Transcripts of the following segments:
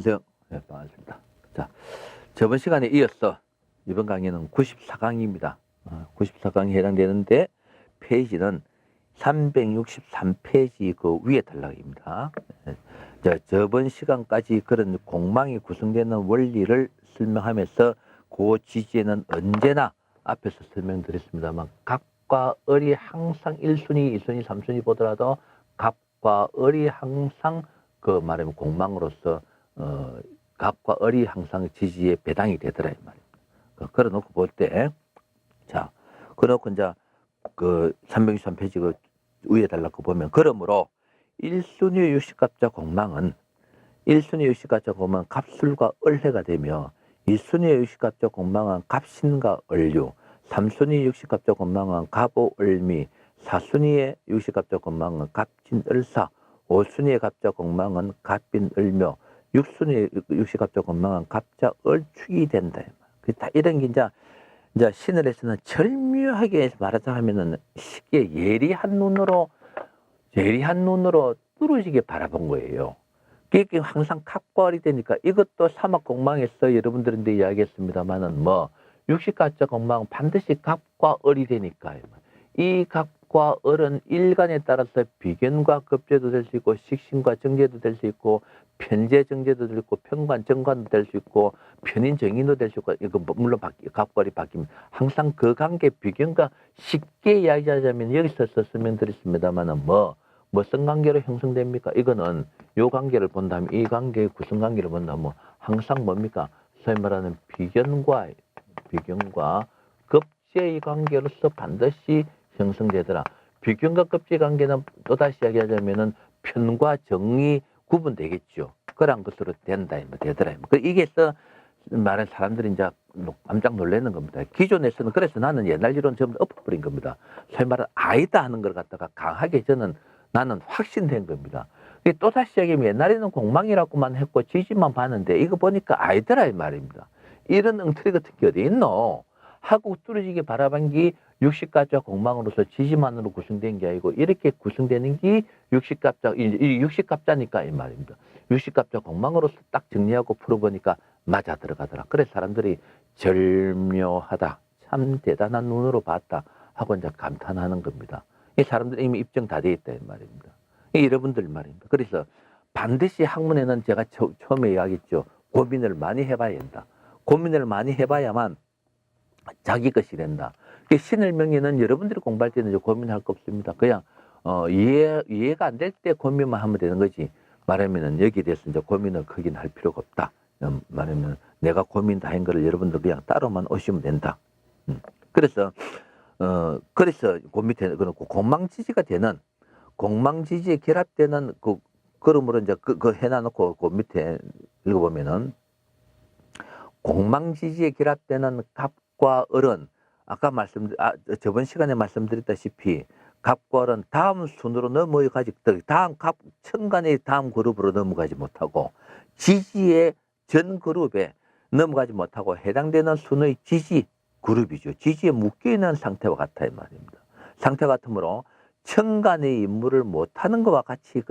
안녕하세요. 네, 반갑습니다. 자, 저번 시간에 이어서 이번 강의는 94강입니다. 94강에 해당되는데 페이지는 363페이지 그 위에 단락입니다. 저번 시간까지 그런 공망이 구성되는 원리를 설명하면서 그 지지에는 언제나 앞에서 설명드렸습니다만 갑과 을이 항상 1순위, 2순위, 3순위 보더라도 갑과 을이 항상 그 말하면 공망으로서 갑과 을이 항상 지지에 배당이 되더라 이 말입니다. 그래놓고 볼 때, 자, 그래놓고 이제 그 363페이지 그 위에 달라고 보면, 그러므로 1순위 유식갑자 공망은 1순위 유식갑자 공망은 갑술과 을해가 되며 2순위 유식갑자 공망은 갑신과 을류, 3순위 유식갑자 공망은 갑오 을미, 4순위의 유식갑자 공망은 갑진 을사, 5순위의 갑자 공망은 갑빈 을묘, 6순위의 유식갑자 공망은 갑자 을축이 된다. 다 이런 게 이제 신을에서는 절묘하게 말하자 하면은 쉽게 예리한 눈으로 뚫어지게 바라본 거예요. 그게 항상 갑과 을이 되니까 이것도 사막 공망에서 여러분들한테 이야기했습니다만은 뭐 유식갑자 공망은 반드시 갑과 을이 되니까요. 이 갑과 을은 일간에 따라서 비견과 급제도 될 수 있고 식신과 정제도 될 수 있고 편제 정제도 될 수 있고 편관 정관도 될 수 있고 편인 정인도 될 수 있고 이거 물론 갑과 을이 바뀌면 항상 그 관계 비견과 쉽게 이야기하자면 여기서 설명드렸습니다만은 뭐 성관계로 형성됩니까? 이거는 요 관계를 본다면 이 관계의 구성 관계를 본다면 항상 뭡니까? 소위 말하는 비견과 급제의 관계로서 반드시 형성되더라. 비견과 급제 관계는 또다시 이야기하자면은 편과 정이 구분되겠죠. 그런 것으로 되더라. 이게 말은 사람들이 이제 깜짝 놀라는 겁니다. 기존에서는 그래서 나는 옛날 이론 전부 엎어버린 겁니다. 소위 말하는 아니다 하는 걸 갖다가 강하게 나는 확신된 겁니다. 또다시 얘기하면 옛날에는 공망이라고만 했고 지지만 봤는데 이거 보니까 아니더라 이 말입니다. 이런 엉터리 같은 게 어디 있노? 하고 뚫어지게 바라본 게 육식갑자 공망으로서 지지만으로 구성된 게 아니고 이렇게 구성되는 게 육식갑자니까 이 말입니다. 육식갑자 공망으로서 딱 정리하고 풀어보니까 맞아 들어가더라. 그래서 사람들이 절묘하다, 참 대단한 눈으로 봤다 하고 이제 감탄하는 겁니다. 이 사람들이 이미 입증 다 돼 있다 이 말입니다. 여러분들 말입니다. 그래서 반드시 학문에는 제가 처음에 이야기했죠. 고민을 많이 해봐야 된다. 고민을 많이 해봐야만 자기 것이 된다. 신을 명예는 여러분들이 공부할 때는 고민할 거 없습니다. 그냥 이해가 안 될 때 고민만 하면 되는 거지. 말하면은 여기에 대해서 이제 고민을 크긴 할 필요가 없다. 말하면 내가 고민 다 한 거를 여러분들 그냥 따로만 오시면 된다. 그래서 그 밑에 그렇고 공망지지가 되는 공망지지에 결합되는 그러므로 이제 그 해놔놓고 그 밑에 읽어보면은 공망지지에 결합되는 갑과 을은 아까 저번 시간에 말씀드렸다시피 갑과 을은 다음 순으로 넘어가지 다음 천간의 다음 그룹으로 넘어가지 못하고 지지의 전 그룹에 넘어가지 못하고 해당되는 순의 지지 그룹이죠. 지지에 묶여있는 상태와 같아 이 말입니다. 상태 같으므로 천간의 임무를 못하는 것과 같이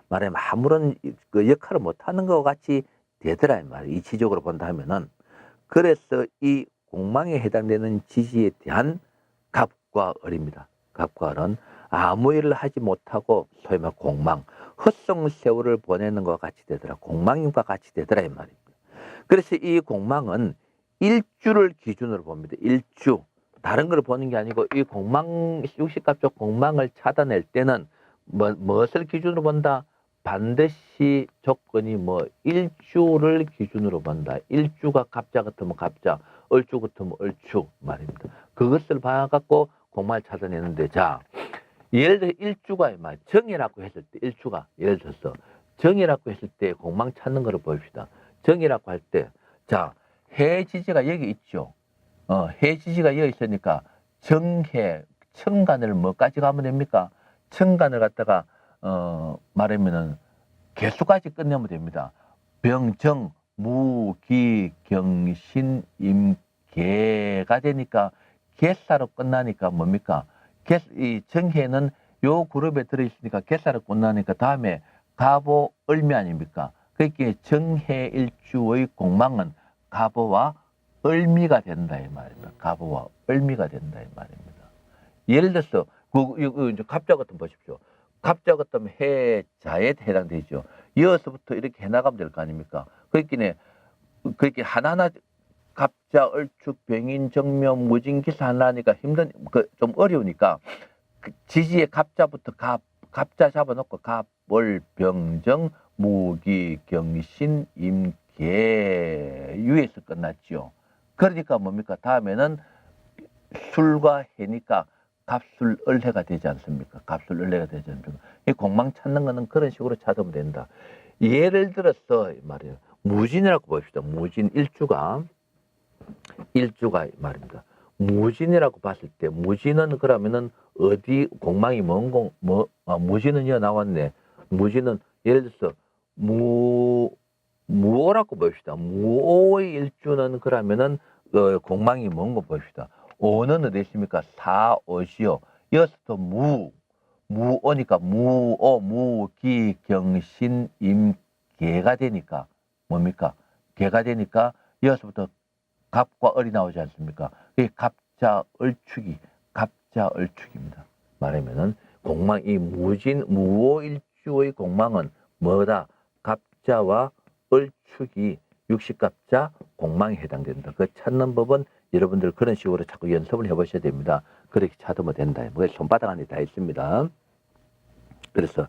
말하면 아무런 그 역할을 못하는 것과 같이 되더라 이 말이에요. 이치적으로 본다 하면은 그래서 이 공망에 해당되는 지지에 대한 갑과 을입니다. 갑과 을은 아무 일을 하지 못하고 소위 말 공망, 헛성 세월을 보내는 것과 같이 되더라. 공망임과 같이 되더라 이 말입니다. 그래서 이 공망은 일주를 기준으로 봅니다. 일주. 다른 걸 보는 게 아니고 이 육식갑적 공망을 찾아낼 때는 무엇을 기준으로 본다? 반드시 조건이 일주를 기준으로 본다. 일주가 갑자 같으면 갑자, 을주 같으면 을주 말입니다. 그것을 봐갖고 공망을 찾아내는데, 자, 예를 들어 일주가 정이라고 했을 때, 일주가 예를 들어서 정이라고 했을 때 공망 찾는 거를 봅시다. 정이라고 할 때, 자, 해지지가 여기 있죠. 해지지가 여기 있으니까 정해, 천간을 뭐까지 가면 됩니까? 천간을 갖다가 말하면은 개수까지 끝내면 됩니다. 병정, 무, 기, 경신, 임, 개가 되니까 개사로 끝나니까 뭡니까? 이 정해는 요 그룹에 들어있으니까 개사로 끝나니까 다음에 갑오, 을미 아닙니까? 그렇게 정해일주의 공망은 갑오와 을미가 된다 이 말입니다. 갑오와 을미가 된다 이 말입니다. 예를 들어서 이제 갑자 같은 보십시오. 갑자 같으면 해자에 해당되죠. 이어서부터 이렇게 해나가면 될 거 아닙니까? 그렇게 하나하나 갑자, 을축, 병인, 정묘, 무진기사 하나니까 좀 어려우니까 지지의 갑자부터 갑자 잡아놓고 갑, 월, 병정, 무기, 경신, 임계, 유에서 끝났죠. 그러니까 뭡니까? 다음에는 술과 해니까 갑술을해가 되지 않습니까? 갑술을해가 되지 않습니까? 이 공망 찾는 거는 그런 식으로 찾으면 된다. 예를 들어서 말이에요. 무진이라고 봅시다. 무진 일주가 말입니다. 무진이라고 봤을 때 무진은 그러면은 어디 공망이 무진은요 나왔네. 무진은 예를 들어서 무오라고 봅시다. 무오의 일주는 그러면은 공망이 뭔 거 봅시다. 오는 어디 있습니까? 사오시요. 이어서 무오니까 무오, 무기, 경신, 임계가 되니까 뭡니까? 개가 되니까 이어서부터 갑과 을이 나오지 않습니까? 이 갑자 을축입니다. 말하면은 이 무오일주의 공망은 뭐다? 갑자와 을축이 육식갑자 공망에 해당된다. 그 찾는 법은 여러분들 그런 식으로 자꾸 연습을 해보셔야 됩니다. 그렇게 찾으면 된다. 뭐 손바닥 안에 다 있습니다. 그래서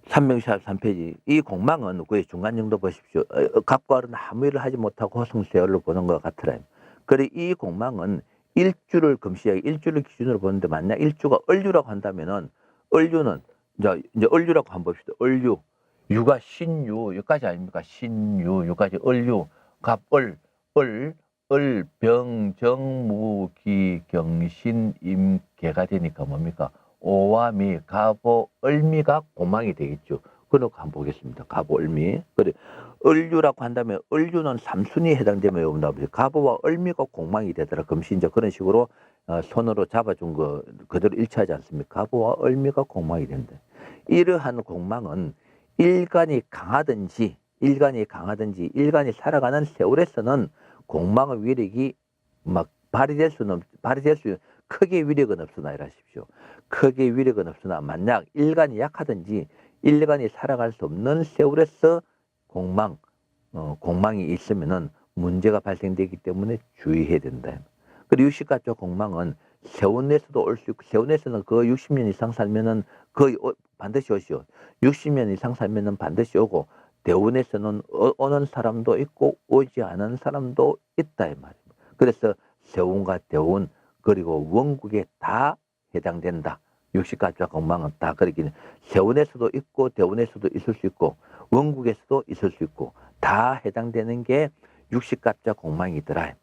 3페이지 이 공망은 그 중간 정도 보십시오. 갑과 을은 아무 일을 하지 못하고 호성세월로 보는 것 같으라. 그래 이 공망은 일주를 일주를 기준으로 보는데 만약 일주가 을유라고 한다면은 을유는 이제 을유라고 한번 봅시다. 을유 유가 신유 여기까지 아닙니까? 신유 여기까지 을유 갑을 을 병정무기 경신 임계가 되니까 뭡니까? 오와 미 갑오 을미가 공망이 되겠죠. 그놓고 한번 보겠습니다. 갑오 을미. 그래 을유라고 한다면 을유는 삼순위에 해당되면 여러분들 갑오와 을미가 공망이 되더라. 금시 이제 그런 식으로 손으로 잡아준 거 그대로 일치하지 않습니까? 갑오와 을미가 공망이 된다. 이러한 공망은 일간이 강하든지 일간이 살아가는 세월에서는 공망의 위력이 막 발휘될 수 크게 위력은 없으나 이라십시오. 크게 위력은 없으나 만약 일간이 약하든지 일간이 살아갈 수 없는 세월에서 공망이 있으면은 문제가 발생되기 때문에 주의해야 된다. 그리고 육식갑자 공망은 세운에서도 올 수 있고 세운에서는 그 60년 이상 살면은 거의 반드시 오시오. 60년 이상 살면은 반드시 오고 대운에서는 오는 사람도 있고 오지 않은 사람도 있다 이 말입니다. 그래서 세운과 대운 그리고 원국에 다 해당된다. 육식갑자 공망은 다 그렇게 세운에서도 있고 대운에서도 있을 수 있고 원국에서도 있을 수 있고 다 해당되는 게 육식갑자 공망이더라.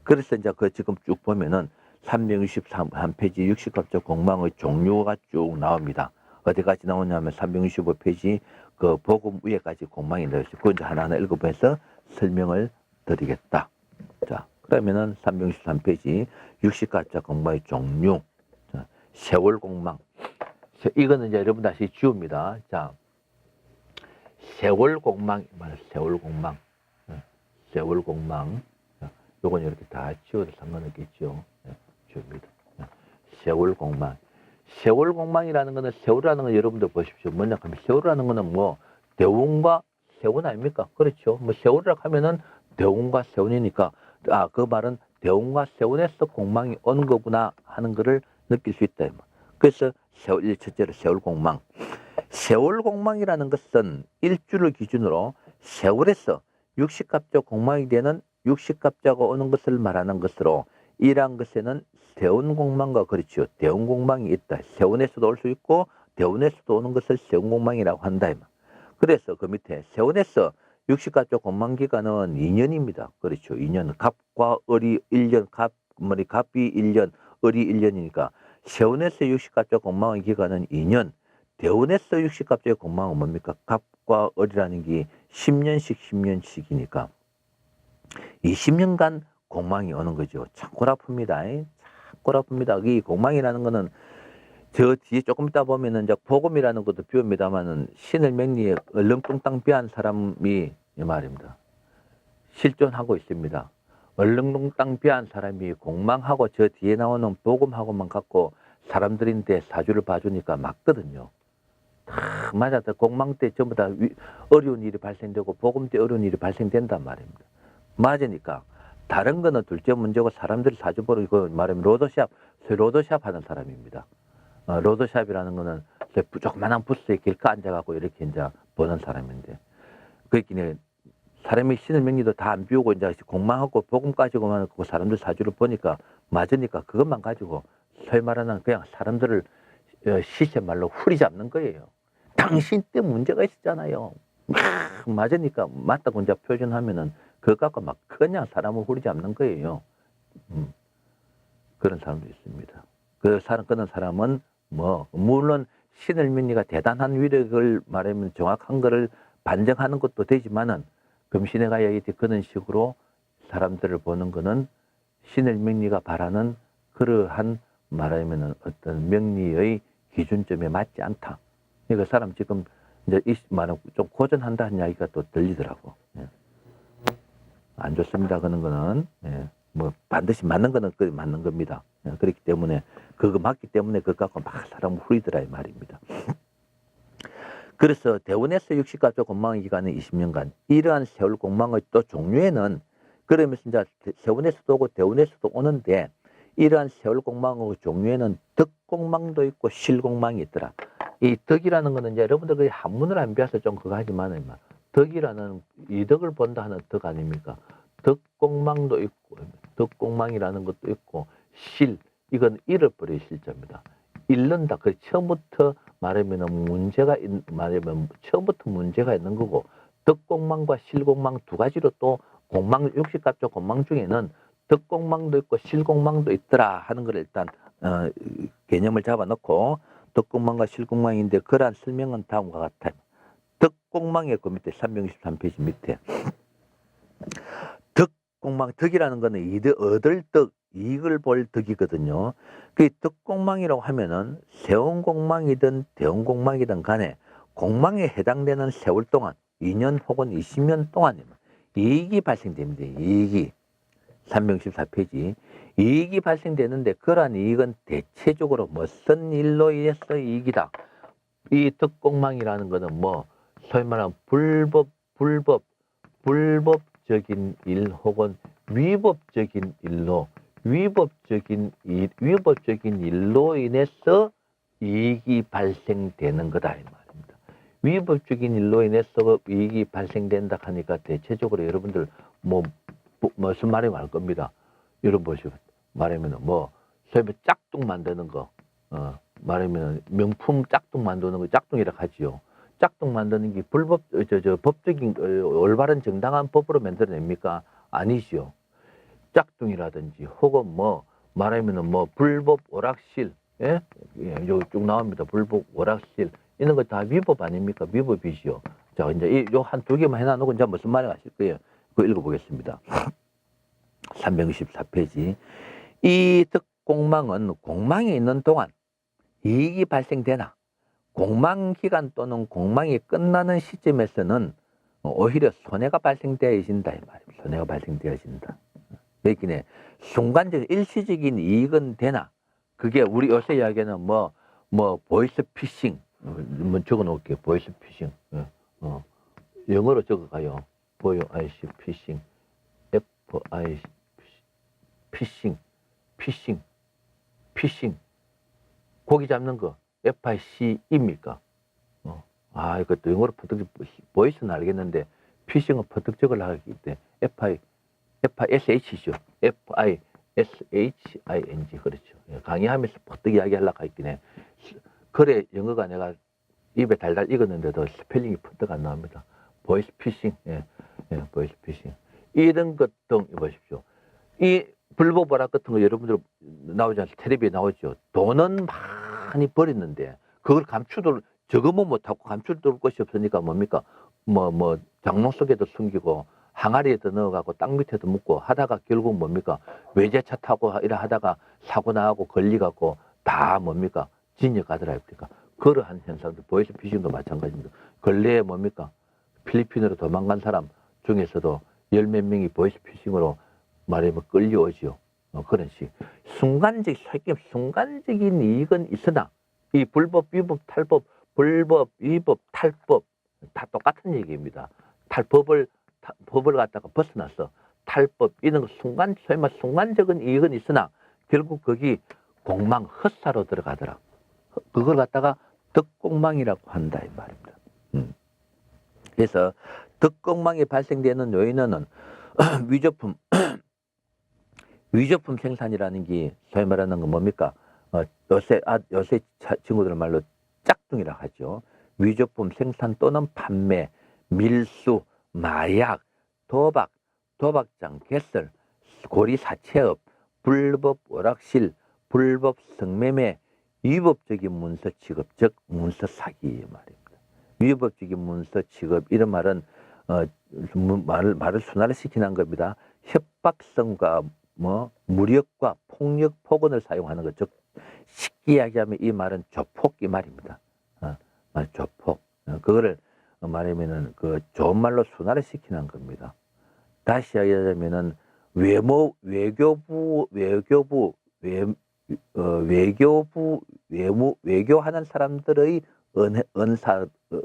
그래서 이제 그 지금 쭉 보면은 363페이지 육식갑자 공망의 종류가 쭉 나옵니다. 어디까지 나오냐면 365페이지 그 복음 위에까지 공망이 나와 있어요. 그거 하나하나 읽어보면서 설명을 드리겠다. 자, 그러면은 363페이지 육식갑자 공망의 종류. 자, 세월 공망. 이거는 이제 여러분 다시 지웁니다. 자, 세월 공망. 요건 이렇게 다 지워도 상관없겠죠. 지웁니다. 세월 공망. 세월 공망이라는 거는 세월이라는 건 여러분들 보십시오. 뭐냐 하면 세월이라는 거는 뭐 대운과 세운 아닙니까? 그렇죠. 뭐 세월이라고 하면은 대운과 세운이니까 그 말은 대운과 세운에서 공망이 오는 거구나 하는 거를 느낄 수 있다. 그래서 첫째로 세월 공망. 세월 공망이라는 것은 일주를 기준으로 세월에서 육식갑자 공망이 되는 육식갑자가 오는 것을 말하는 것으로 이러한 것에는 세운공망과 그렇죠. 대운공망이 있다. 세운에서도 올 수 있고 대운에서도 오는 것을 세운공망이라고 한다. 그래서 그 밑에 세운에서 육식갑자 공망기간은 2년입니다. 그렇죠. 2년. 갑과 을이 1년, 갑이 1년, 을이 1년이니까 세운에서 육식갑자 공망의 기간은 2년. 대운에서 육식갑자의 공망은 뭡니까? 갑과 을이라는 게 10년씩이니까 20년간 공망이 오는 거죠. 참 골아픕니다. 이 공망이라는 거는 저 뒤에 조금 있다 보면은 이제 복음이라는 것도 비웁니다만은 신을 맹리에 얼렁뚱땅 비한 사람이 이 말입니다. 실존하고 있습니다. 얼렁뚱땅 비한 사람이 공망하고 저 뒤에 나오는 복음하고만 갖고 사람들인데 사주를 봐주니까 맞거든요. 다 맞았다. 공망 때 전부 다 어려운 일이 발생되고 복음 때 어려운 일이 발생된단 말입니다. 맞으니까 다른 거는 둘째 문제고 사람들이 사주 보러 이거 말하면 로드샵, 로드샵 하는 사람입니다. 로드샵이라는 거는 조그만한 부스에 길가 앉아갖고 이렇게 이제 보는 사람인데 그렇긴 사람이 신을 명리도 다 안 비우고 이제 공망하고 복음 가지고만 그 사람들 사주를 보니까 맞으니까 그것만 가지고 소위 말하는 그냥 사람들을 시체 말로 후리 잡는 거예요. 당신 때 문제가 있었잖아요. 맞으니까 맞다고 이제 표현하면은 그거 갖고 막 그냥 사람을 후리 잡는 거예요. 그런 사람도 있습니다. 그런 사람은 뭐 물론 신을 믿니가 대단한 위력을 말하면 정확한 거를 반증하는 것도 되지만은 금신에 가야 이제 그런 식으로 사람들을 보는 거는 신을 명리가 바라는 그러한 말하면은 어떤 명리의 기준점에 맞지 않다. 그 사람 지금 이제 이 말은 좀 고전한다는 이야기가 또 들리더라고. 예. 안 좋습니다. 그런 거는 예. 뭐 반드시 맞는 거는 그 맞는 겁니다. 예. 그렇기 때문에 그거 맞기 때문에 그거 갖고 막 사람 후리더라 이 말입니다. 그래서 대원에서 60가조 공망의 기간은 20년간 이러한 세월 공망의 또 종류에는 그러면서 이제 세원에서도 오고 대원에서도 오는데 이러한 세월 공망의 종류에는 덕공망도 있고 실공망이 있더라. 이 덕이라는 거는 이제 여러분들 그 한문을 안 배워서 좀 그거 하지만은 덕이라는 이덕을 본다 하는 덕 아닙니까? 덕공망도 있고 덕공망이라는 것도 있고 실 이건 잃어버릴 실자입니다. 잃는다. 그 처음부터 말하면 말하면 처음부터 문제가 있는 거고 덕공망과 실공망 두 가지로 또 공망 60갑조 공망 중에는 덕공망도 있고 실공망도 있더라 하는 걸 일단 개념을 잡아놓고 덕공망과 실공망인데 그러한 설명은 다음과 같아요. 덕공망의 그 밑에 363페이지 밑에 덕공망 덕이라는 거는 얻을 덕 이익을 볼 덕이거든요. 그 덕공망이라고 하면은 세운공망이든 대운공망이든 간에 공망에 해당되는 세월 동안 2년 혹은 20년 동안 이익이 발생됩니다. 이익이 364페이지 이익이 발생되는데 그러한 이익은 대체적으로 무슨 일로 인해서 이익이다. 이 덕공망이라는 것은 뭐 소위 말하는 불법적인 일 혹은 위법적인 일로 인해서 이익이 발생되는 거다 이 말입니다. 위법적인 일로 인해서 이익이 발생된다 하니까 대체적으로 여러분들 무슨 말이 말 겁니다. 여러분 보시고 말하면 뭐 소위 짝퉁 만드는 거 말하면 명품 짝퉁 만드는 거 짝퉁이라고 하지요. 짝퉁 만드는 게 법적인 올바른 정당한 법으로 만들어냅니까? 아니지요. 짝퉁이라든지 혹은 뭐 말하면은 뭐 불법 오락실 여기 쭉 나옵니다. 불법 오락실 이런 거 다 위법 아닙니까? 위법이지요. 자 이제 요 한 두 개만 해놔놓고 이제 무슨 말이 아실 거예요. 그거 읽어보겠습니다. 364페이지 이 덕공망은 공망이 있는 동안 이익이 발생되나 공망 기간 또는 공망이 끝나는 시점에서는 오히려 손해가 발생되어진다 이 말입니다. 손해가 발생되어진다. 그러니까 순간적 일시적인 이익은 되나 그게 우리 요새 이야기는 뭐 보이스 피싱 적어 놓을게요. 보이스 피싱 영어로 적어가요. 보이스 피싱 FI 피싱 고기 잡는 거 FIC입니까? 이것도 영어로 퍼뜩 보이스는 알겠는데 피싱은 퍼뜩 적으려고 하기 때문에 FISH죠. FISHING 그렇죠. 강의하면서 퍼뜩 이야기하려고 했긴 해. 그래 영어가 내가 입에 달달 익었는데도 스펠링이 퍼뜩 안 나옵니다. 보이스 피싱, 보이스 피싱. 이런 것 등 보십시오. 이 불법 오락 같은 거 여러분들 나오지 않습니까? 텔레비에 나오죠. 돈은 많이 버렸는데 그걸 감추도 적으면 못하고 감출도 것이 없으니까 뭡니까? 장롱 속에도 숨기고 항아리에도 넣어가고 땅 밑에도 묻고 하다가 결국 뭡니까? 외제차 타고 이래 하다가 사고 나고 걸리갖고 다 뭡니까? 진역 가더라입니까? 그러한 현상도 보이스피싱도 마찬가지입니다. 근래에 뭡니까? 필리핀으로 도망간 사람 중에서도 열 몇 명이 보이스피싱으로 말하면 끌려오지요. 그런 식. 순간적인 이익은 있으나 이 불법, 위법, 탈법, 불법, 위법, 탈법 다 똑같은 얘기입니다. 법을 갖다가 벗어났어. 탈법 이런 소위 말 순간적인 이익은 있으나 결국 거기 공망 헛사로 들어가더라. 그걸 갖다가 덕공망이라고 한다 이 말입니다. 그래서 덕공망이 발생되는 요인은 위조품 생산이라는 게 소위 말하는 건 뭡니까? 요새 친구들 말로 짝퉁이라 하죠. 위조품 생산 또는 판매, 밀수, 마약, 도박장, 개설, 고리사채업, 불법 오락실, 불법 성매매, 위법적인 문서 취급, 즉 문서 사기 말입니다. 위법적인 문서 취급 이런 말은 말을 순화를 시키는 겁니다. 협박성과 무력과 폭력, 폭언을 사용하는 것, 즉 쉽게 이야기하면 이 말은 조폭 이 말입니다. 조폭. 그거를 말하면은 그 좋은 말로 순화를 시키는 겁니다. 다시 이야기하자면은 외교하는 사람들의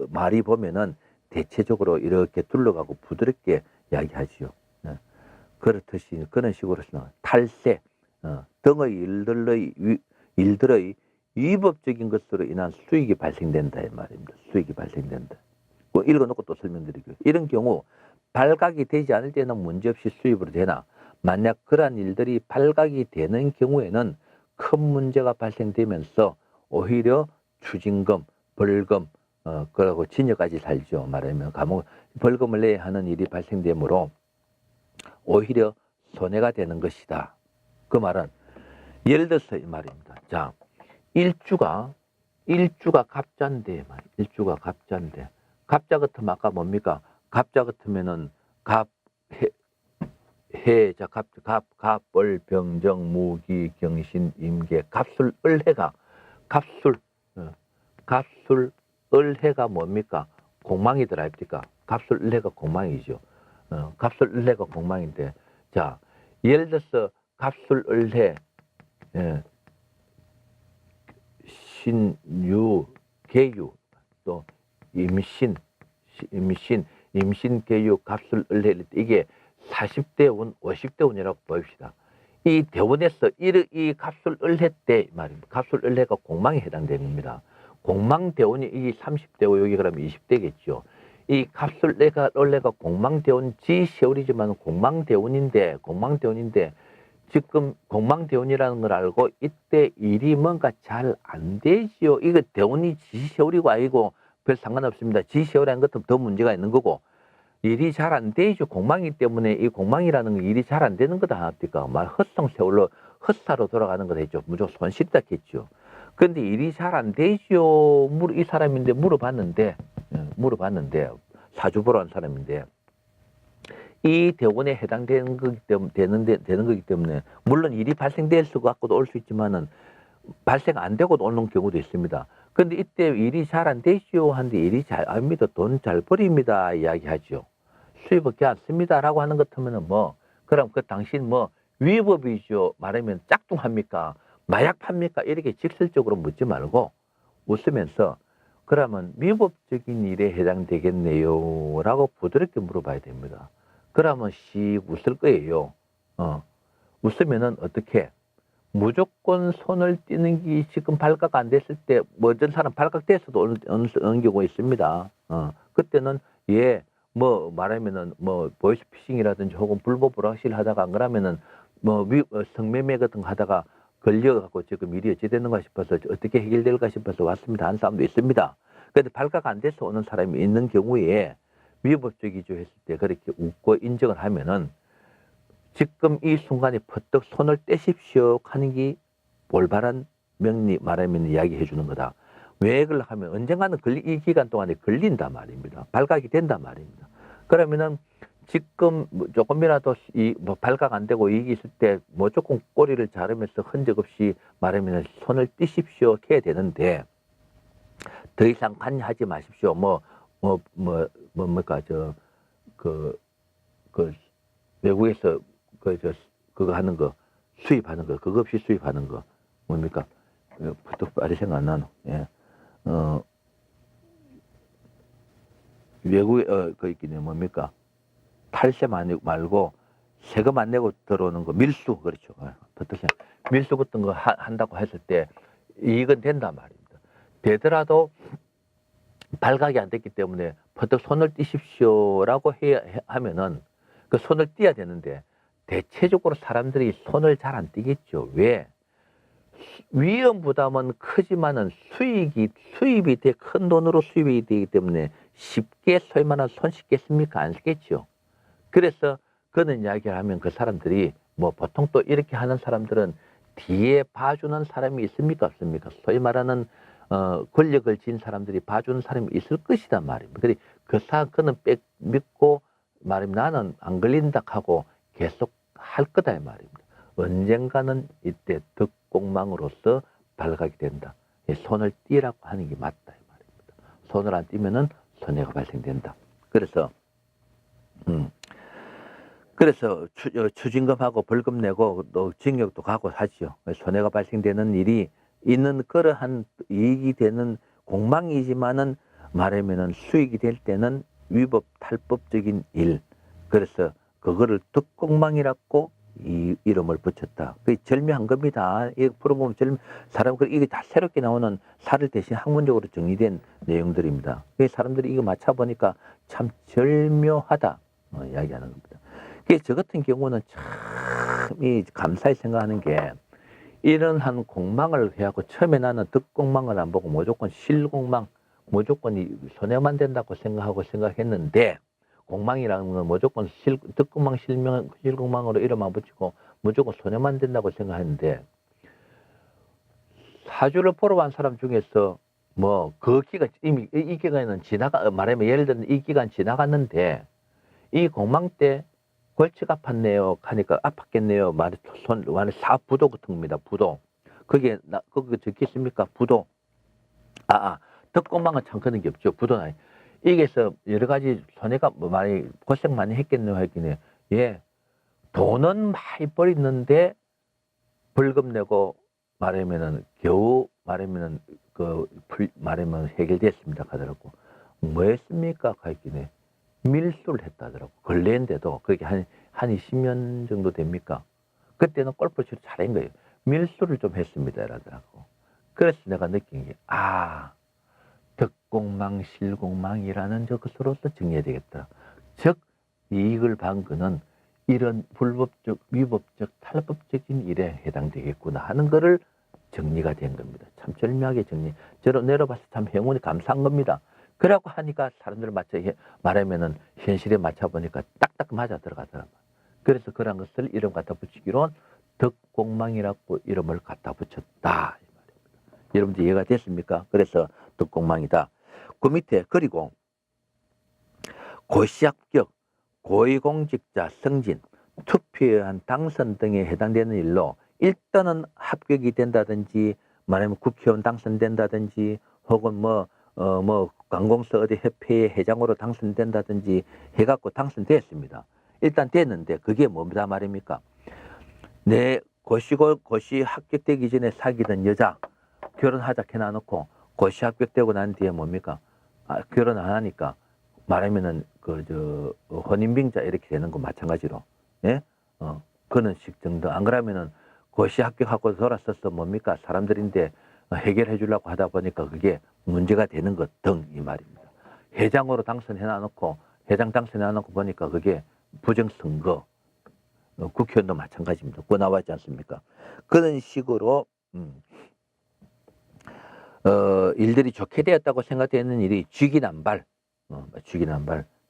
말이 보면은 대체적으로 이렇게 둘러가고 부드럽게 이야기하지요. 그렇듯이 그런 식으로서 탈세 등의 일들의 위법적인 것으로 인한 수익이 발생된다 이 말입니다. 수익이 발생된다. 읽어놓고 또 설명드리고요. 이런 경우 발각이 되지 않을 때는 문제없이 수입으로 되나 만약 그러한 일들이 발각이 되는 경우에는 큰 문제가 발생되면서 오히려 추징금, 벌금, 그러고 징역까지 살죠. 말하면 벌금을 내야 하는 일이 발생되므로 오히려 손해가 되는 것이다. 그 말은 예를 들어서 이 말입니다. 자, 일주가 갑자인데 일주가 갑자인데 갑자 같으면 아까 뭡니까? 갑자 같으면은 갑벌 병정 무기 경신 임계 갑술 을해가 갑술 을해가 뭡니까? 공망이더라 입니까? 갑술 을해가 공망이죠. 갑술 을해가 공망인데 자 예를 들어서 갑술 을해 신유 계유 또 임신 계유 갑술 을해 이게 40대 운 50대 운이라고 보입시다. 이 대운에서 이 갑술 을해 때 말입니다. 갑술 을해가 공망에 해당됩니다. 공망 대운이 이 30대 운 여기 그러면 20대겠죠. 이 갑술 을해가 공망 대운 지시월이지만 공망 대운인데 지금 공망 대운이라는 걸 알고 이때 일이 뭔가 잘 안 되지요. 이거 대운이 지시월이고 아니고 별 상관없습니다. 지시월이라는 것도 더 문제가 있는 거고 일이 잘 안 되죠. 공망이기 때문에 이 공망이라는 건 일이 잘 안 되는 거다 합니까? 말 헛성세월로 헛사로 돌아가는 거다 했죠. 무조건 손실이다 했죠. 근데 일이 잘 안 되죠. 이 사람인데 물어봤는데 사주보러 한 사람인데 이 대원에 해당되는 거기 때문에 되는 거기 때문에 물론 일이 발생될 수 갖고도 올 수 있지만은 발생 안 되고도 오는 경우도 있습니다. 근데 이때 일이 잘 안 되시오 하는데 일이 잘 압니다. 돈 잘 벌입니다. 이야기하죠. 수입 얻지 않습니다라고 하는 것 같으면은 그럼 그 당신 위법이죠. 말하면 짝퉁합니까? 마약 팝니까? 이렇게 직설적으로 묻지 말고 웃으면서 그러면 위법적인 일에 해당되겠네요. 라고 부드럽게 물어봐야 됩니다. 그러면 씩 웃을 거예요. 웃으면은 어떻게? 무조건 손을 떼는 게 지금 발각 안 됐을 때, 어떤 사람 발각돼서도 어느 경우가 있습니다. 그때는, 말하면은, 보이스피싱이라든지 혹은 불법 오락실 하다가 안 그러면은, 성매매 같은 거 하다가 걸려갖고 지금 일이 어찌 되는가 싶어서 어떻게 해결될까 싶어서 왔습니다. 한 사람도 있습니다. 그런데 발각 안 돼서 오는 사람이 있는 경우에 위법적이죠 했을 때 그렇게 웃고 인정을 하면은 지금 이 순간에 퍼뜩 손을 떼십시오 하는 게 올바른 명리 말하면 이야기해 주는 거다. 왜 그걸 하면 언젠가는 이 기간 동안에 걸린단 말입니다. 발각이 된단 말입니다. 그러면은 지금 뭐 조금이라도 뭐 발각 안 되고 이익이 있을 때 무조건 꼬리를 자르면서 흔적 없이 말하면 손을 떼십시오 해야 되는데 더 이상 관여하지 마십시오. 뭡니까 그 외국에서 그거 하는 거 수입하는 거 그거 없이 수입하는 거 뭡니까? 또 빨리 생각 안 나노. 예. 외국에 그 있긴 뭡니까? 탈세 말고 세금 안 내고 들어오는 거 밀수 그렇죠. 밀수 같은 거 한다고 했을 때 이익은 된단 말입니다. 되더라도 발각이 안 됐기 때문에 퍼뜩 손을 떼십시오라고 하면은 그 손을 떼야 되는데 대체적으로 사람들이 손을 잘 안 떼겠죠. 왜? 위험 부담은 크지만은 수입이 큰 돈으로 수입이 되기 때문에 쉽게 소위 말하는 손 씻겠습니까? 안 씻겠죠. 그래서 그런 이야기를 하면 그 사람들이 뭐 보통 또 이렇게 하는 사람들은 뒤에 봐주는 사람이 있습니까? 없습니까? 소위 말하는 권력을 쥔 사람들이 봐주는 사람이 있을 것이단 말입니다. 그는 믿고 말하면 나는 안 걸린다 하고 계속 할 거다 이 말입니다. 언젠가는 이때 덕공망으로서 발각이 된다. 손을 떼라고 하는 게 맞다 이 말입니다. 손을 안 떼면은 손해가 발생된다. 그래서 추징금하고 벌금 내고 또 징역도 가고 하지요. 손해가 발생되는 일이 있는 그러한 이익이 되는 공망이지만은 말하면은 수익이 될 때는 위법 탈법적인 일. 그래서 그거를 덕공망이라고 이 이름을 붙였다. 그게 절묘한 겁니다. 이 풀어보면 이게 다 새롭게 나오는 사를 대신 학문적으로 정리된 내용들입니다. 사람들이 이거 맞춰보니까 참 절묘하다 이야기하는 겁니다. 저 같은 경우는 참 감사히 생각하는 게 이런 한 공망을 해갖고 처음에 나는 덕공망을 안 보고 무조건 실공망, 무조건 손해만 된다고 생각했는데 공망이라는 건 무조건 덕공망, 실공망으로 이름만 붙이고 무조건 손해만 된다고 생각했는데 사주를 보러 간 사람 중에서 그 기간 이미 이 기간은 말하면 예를 들면 이 기간 지나갔는데 이 공망 때 골치가 아팠네요 하니까 아팠겠네요. 말에 사부도 같은 겁니다. 부도. 거기 적혀 있습니까? 부도. 덕공망은 참 그런 게 없죠. 부도는 이게서 여러 가지 손해가 많이 고생 많이 했겠네요. 했긴 예. 돈은 많이 벌었는데 벌금 내고 말하면은 겨우 말하면 해결됐습니다. 하더라고. 뭐 했습니까? 했긴 밀수를 했다더라고. 걸레인데도 그게 한 20년 정도 됩니까? 그때는 골프를 잘한 거예요. 밀수를 좀 했습니다. 라더라고. 그래서 내가 느낀 게, 덕공망, 실공망이라는 것으로서 정리해야 되겠다. 즉, 이익을 반 거는 이런 불법적, 위법적, 탈법적인 일에 해당되겠구나 하는 거를 정리가 된 겁니다. 참 절묘하게 저로 내려봐서 참 행운이 감사한 겁니다. 그러고 하니까 사람들 말하면은 현실에 맞춰보니까 딱딱 맞아 들어가더라고요. 그래서 그런 것을 이름 갖다 붙이기로 덕공망이라고 이름을 갖다 붙였다. 여러분들 이해가 됐습니까? 그래서 덕공망이다. 그 밑에 그리고 고시합격, 고위공직자 승진, 투표에 한 당선 등에 해당되는 일로 일단은 합격이 된다든지 말하면 국회의원 당선된다든지 혹은 관공서 어디 협회의 회장으로 당선된다든지 해갖고 당선됐습니다. 일단 됐는데 그게 뭡니다 말입니까? 내 고시 합격되기 전에 사귀던 여자 결혼하자 해놔놓고 고시 합격되고 난 뒤에 뭡니까? 결혼 안 하니까 말하면은 혼인빙자 이렇게 되는 거 마찬가지로 예? 그런 식 정도 안 그러면은 고시 합격하고 돌아서서 뭡니까? 사람들인데 해결해 주려고 하다 보니까 그게 문제가 되는 것 등 이 말입니다. 회장으로 당선해놔놓고 회장 당선해놔놓고 보니까 그게 부정선거 국회의원도 마찬가지입니다. 그거 나왔지 않습니까? 그런 식으로 일들이 좋게 되었다고 생각되는 일이 쥐기난발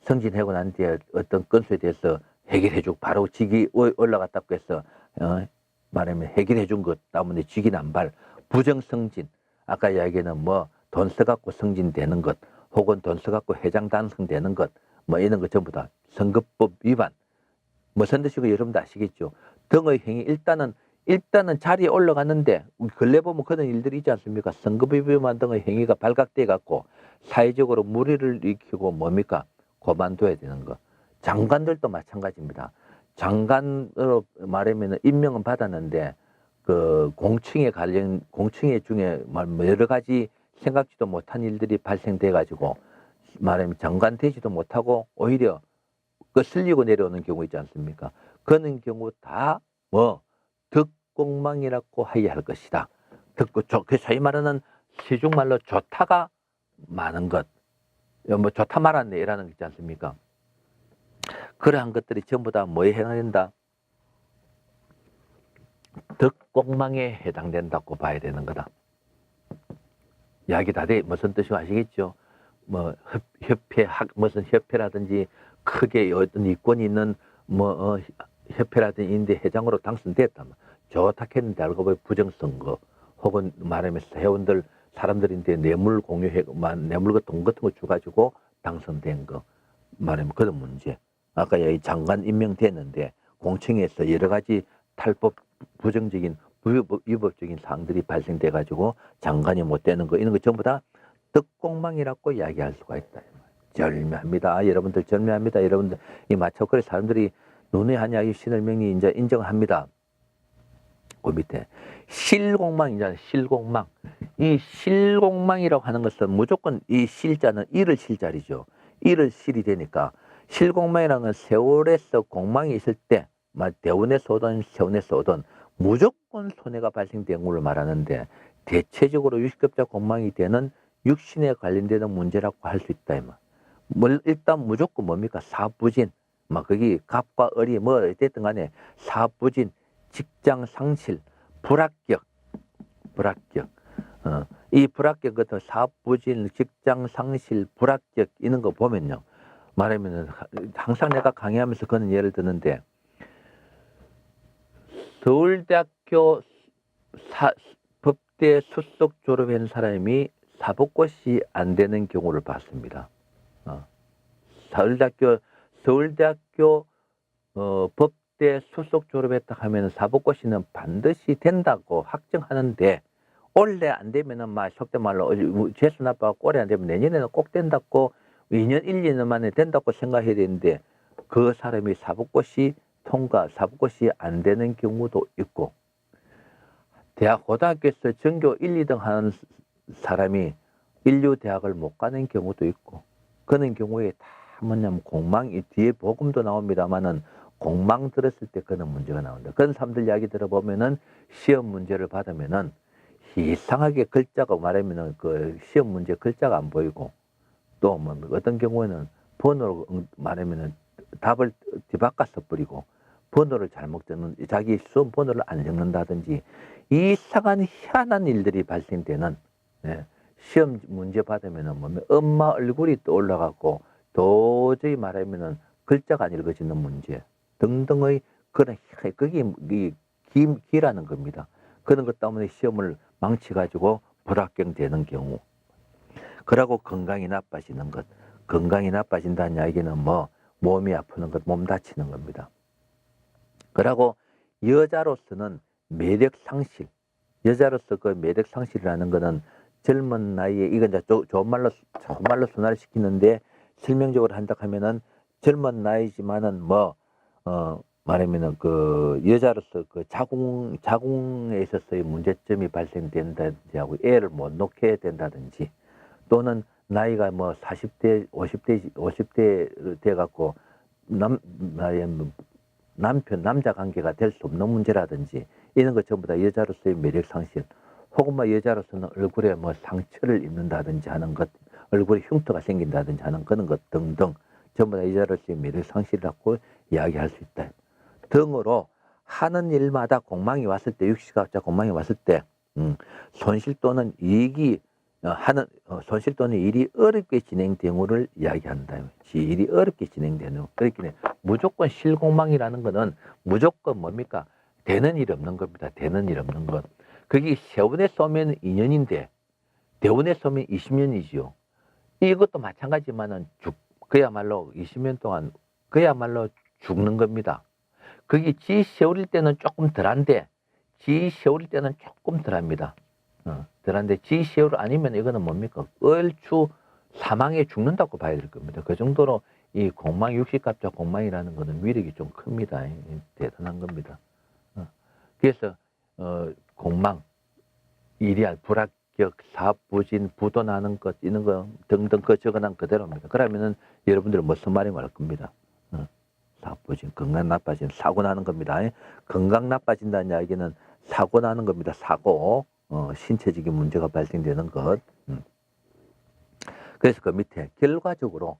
승진하고 난 뒤에 어떤 건수에 대해서 해결해주고 바로 직이 올라갔다고 해서 말하면 해결해준 것 때문에 쥐기난발 부정승진 아까 이야기는 돈 써갖고 승진되는 것 혹은 돈 써갖고 회장 당선되는 것 뭐 이런 거 전부 다 선거법 위반. 뭐 선대시고 여러분도 아시겠죠. 등의 행위 일단은 자리에 올라갔는데 근래 보면 그런 일들이 있지 않습니까? 선거법 위반 등의 행위가 발각돼 갖고 사회적으로 물의를 일으키고 뭡니까? 그만둬야 되는 거. 장관들도 마찬가지입니다. 장관으로 말하면 임명은 받았는데 그 공청회 중에 뭐 여러 가지 생각지도 못한 일들이 발생돼 가지고 말하면 장관 되지도 못하고 오히려 거슬리고 내려오는 경우 있지 않습니까? 그런 경우 다 뭐 덕공망이라고 해야 할 것이다. 그 소위 말하는 시중말로 좋다가 많은 것, 뭐 좋다 말았네라는 게 있지 않습니까? 그러한 것들이 전부 다 뭐에 해당된다? 덕공망에 해당된다고 봐야 되는 거다. 이야기 다 돼. 무슨 뜻인지 아시겠죠? 뭐 무슨 협회라든지 크게 어떤 이권이 있는 협회라든지 인데 회장으로 당선됐다. 좋다 했는데 알고 보니 부정선거 혹은 말하면 회원들 사람들인데 뇌물 돈 같은 거 줘가지고 당선된 거 말하면 그런 문제. 아까 여기 장관 임명됐는데 공청회에서 여러 가지 탈법 부정적인 위법적인 사항들이 발생돼 가지고 장관이 못 되는 거 이런 거 전부 다 덕공망이라고 이야기할 수가 있다. 절묘합니다. 여러분들 절묘합니다. 여러분들 이 마초거리 사람들이 눈에 한 약이 신을 명이 이제 인정합니다. 그 밑에 실공망이잖아요. 실공망. 이 실공망이라고 하는 것은 무조건 이 실자는 일을 실자리죠. 일을 실이 되니까 실공망이라는 건 세월에서 공망이 있을 때 대운에서 오든 세운에서 오든 무조건 손해가 발생된 걸 말하는데 대체적으로 육식급자 공망이 되는 육신에 관련되는 문제라고 할 수 있다. 일단 무조건 뭡니까? 사부진. 거기 갑과 을이 뭐 어쨌든 간에 사부진, 직장 상실, 불합격. 이 불합격 같은 사부진, 직장 상실, 불합격 이런 거 보면요. 말하면은 항상 내가 강의하면서 그런 예를 드는데 서울대학교 법대 수석 졸업한 사람이 사법고시 안 되는 경우를 봤습니다. 서울대학교 법대 수석 졸업했다 하면 사법고시는 반드시 된다고 확정하는데 올해 안 되면은 속된 말로 재수 나빠갖고 올해 안 되면 내년에는 꼭 된다고 2년 1, 2년 만에 된다고 생각해야 되는데 그 사람이 사법고시 안 되는 경우도 있고 고등학교에서 전교 1, 2등 하는 사람이 인류대학을 못 가는 경우도 있고 그런 경우에 다 뭐냐면 공망이 뒤에 복음도 나옵니다만은 공망 들었을 때 그런 문제가 나온다. 그런 사람들 이야기 들어보면은 시험 문제를 받으면은 이상하게 글자가 말하면은 그 시험 문제 글자가 안 보이고 또 뭐 어떤 경우에는 번호로 말하면은 답을 뒤바꿔서 뿌리고 번호를 잘못 적는 자기 수험 번호를 안 적는다든지 이상한 희한한 일들이 발생되는 시험 문제 받으면은 뭐 엄마 얼굴이 떠올라갖고 도저히 말하면은 글자가 안 읽어지는 문제 등등의 그런 그게 기라는 겁니다. 그런 것 때문에 시험을 망치가지고 불합격되는 경우. 그러고 건강이 나빠지는 것. 건강이 나빠진다는 이야기는 몸이 아프는 것, 몸 다치는 겁니다. 그러고 여자로서는 매력 상실. 여자로서 그 매력 상실이라는 것은 젊은 나이에 이건 이제 좋은 말로 순화를 시키는데 설명적으로 한다 하면은 젊은 나이지만은 말하면은 그 여자로서 그 자궁에 있어서의 문제점이 발생된다든지 하고 애를 못 놓게 된다든지 또는 나이가 40대, 50대 돼 갖고 남자 관계가 될 수 없는 문제라든지 이런 것 전부 다 여자로서의 매력 상실 혹은 여자로서는 얼굴에 상처를 입는다든지 하는 것 얼굴에 흉터가 생긴다든지 하는 그런 것 등등 전부 다 여자로서의 매력 상실이라고 이야기할 수 있다. 등으로 하는 일마다 공망이 왔을 때 육식갑자 공망이 왔을 때 손실 또는 이익이 손실 또는 일이 어렵게 진행된 것을 이야기한다. 일이 어렵게 진행되는 그렇기 무조건 실공망이라는 것은 무조건 뭡니까? 되는 일 없는 겁니다. 되는 일 없는 것. 그게 세운에 쏘면 2년인데 대운에 쏘면 20년이지요. 이것도 마찬가지지만은 그야말로 20년 동안 그야말로 죽는 겁니다. 그게 지 세울일 때는 조금 덜한데 지 세울일 때는 조금 덜합니다. 덜한데 지 세울 아니면 이거는 뭡니까? 얼추 사망에 죽는다고 봐야 될 겁니다. 그 정도로 이 공망, 육식갑자 공망이라는 것은 위력이 좀 큽니다. 대단한 겁니다. 그래서 공망, 일이할, 불합격, 사부진, 부도나는 것, 이런 거 등등 그 적어놓은 그대로입니다. 그러면은 여러분들은 무슨 말인지 알 겁니다. 사부진, 건강 나빠진, 사고 나는 겁니다. 건강 나빠진다는 이야기는 사고 나는 겁니다. 사고, 신체적인 문제가 발생되는 것. 그래서 그 밑에 결과적으로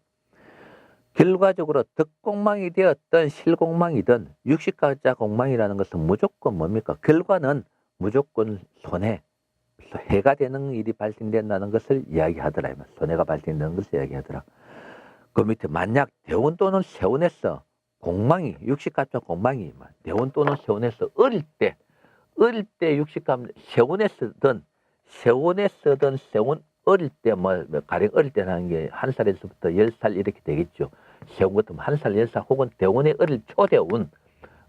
덕공망이 되었든 실공망이든 육식가자 공망이라는 것은 무조건 뭡니까? 결과는 무조건 손해, 해가 되는 일이 발생된다는 것을 이야기하더라. 손해가 발생되는 것을 이야기하더라. 그 밑에 만약 대원 또는 세원에서 공망이, 육식가자 공망이 대원 또는 세원에서 어릴 때 육식감 세원에서든 세원 어릴 때 가령 어릴 때라는 게 1살에서부터 10살 이렇게 되겠죠. 세원 같으면 1살, 10살 혹은 대원의 어릴 초대원,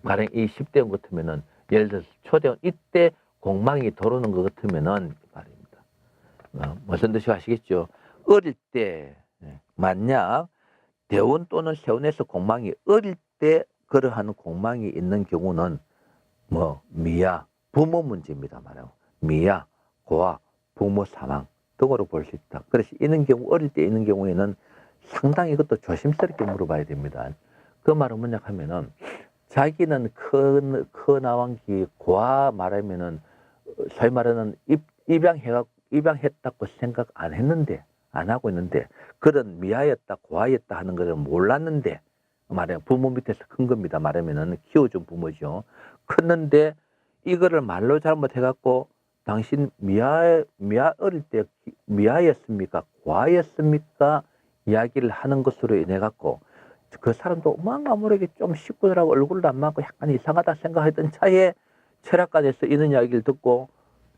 가령 이 10대원 같으면은 예를 들어서 초대원 이때 공망이 들어오는 것 같으면은 말입니다. 무슨 뜻이 아시겠죠? 어릴 때 만약 대원 또는 세원에서 공망이 어릴 때 그러한 공망이 있는 경우는 미아, 부모 문제입니다. 말하고 미아, 고아, 부모 사망 등으로 볼 수 있다. 그래서 있는 경우 어릴 때 있는 경우에는 상당히 이것도 조심스럽게 물어봐야 됩니다. 그 말은 뭐냐 하면은 자기는 커 나왕기 고아 말하면은 소위 말하는 입양했다고 생각 안 했는데 안 하고 있는데 그런 미아였다 고아였다 하는 것을 몰랐는데 말하면 부모 밑에서 큰 겁니다. 말하면은 키워준 부모죠. 컸는데 이거를 말로 잘못해갖고 당신 미아 어릴 때 미아였습니까? 고아였습니까? 이야기를 하는 것으로 인해 갖고 그 사람도 뭔가 모르게 좀 식구들하고 얼굴도 안 맞고 약간 이상하다 생각했던 차에 철학관에서 이런 이야기를 듣고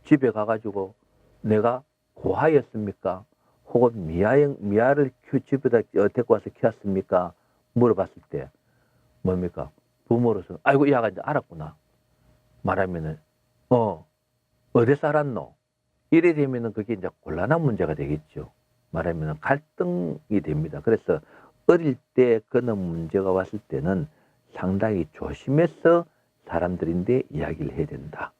집에 가가지고 내가 고아였습니까? 혹은 미아를 집에다 데리고 와서 키웠습니까? 물어봤을 때 뭡니까? 부모로서 아이고 이 아가 이제 알았구나. 말하면은 어디서 알았노? 이래 되면은 그게 이제 곤란한 문제가 되겠죠. 말하면은 갈등이 됩니다. 그래서 어릴 때 그런 문제가 왔을 때는 상당히 조심해서 사람들인데 이야기를 해야 된다.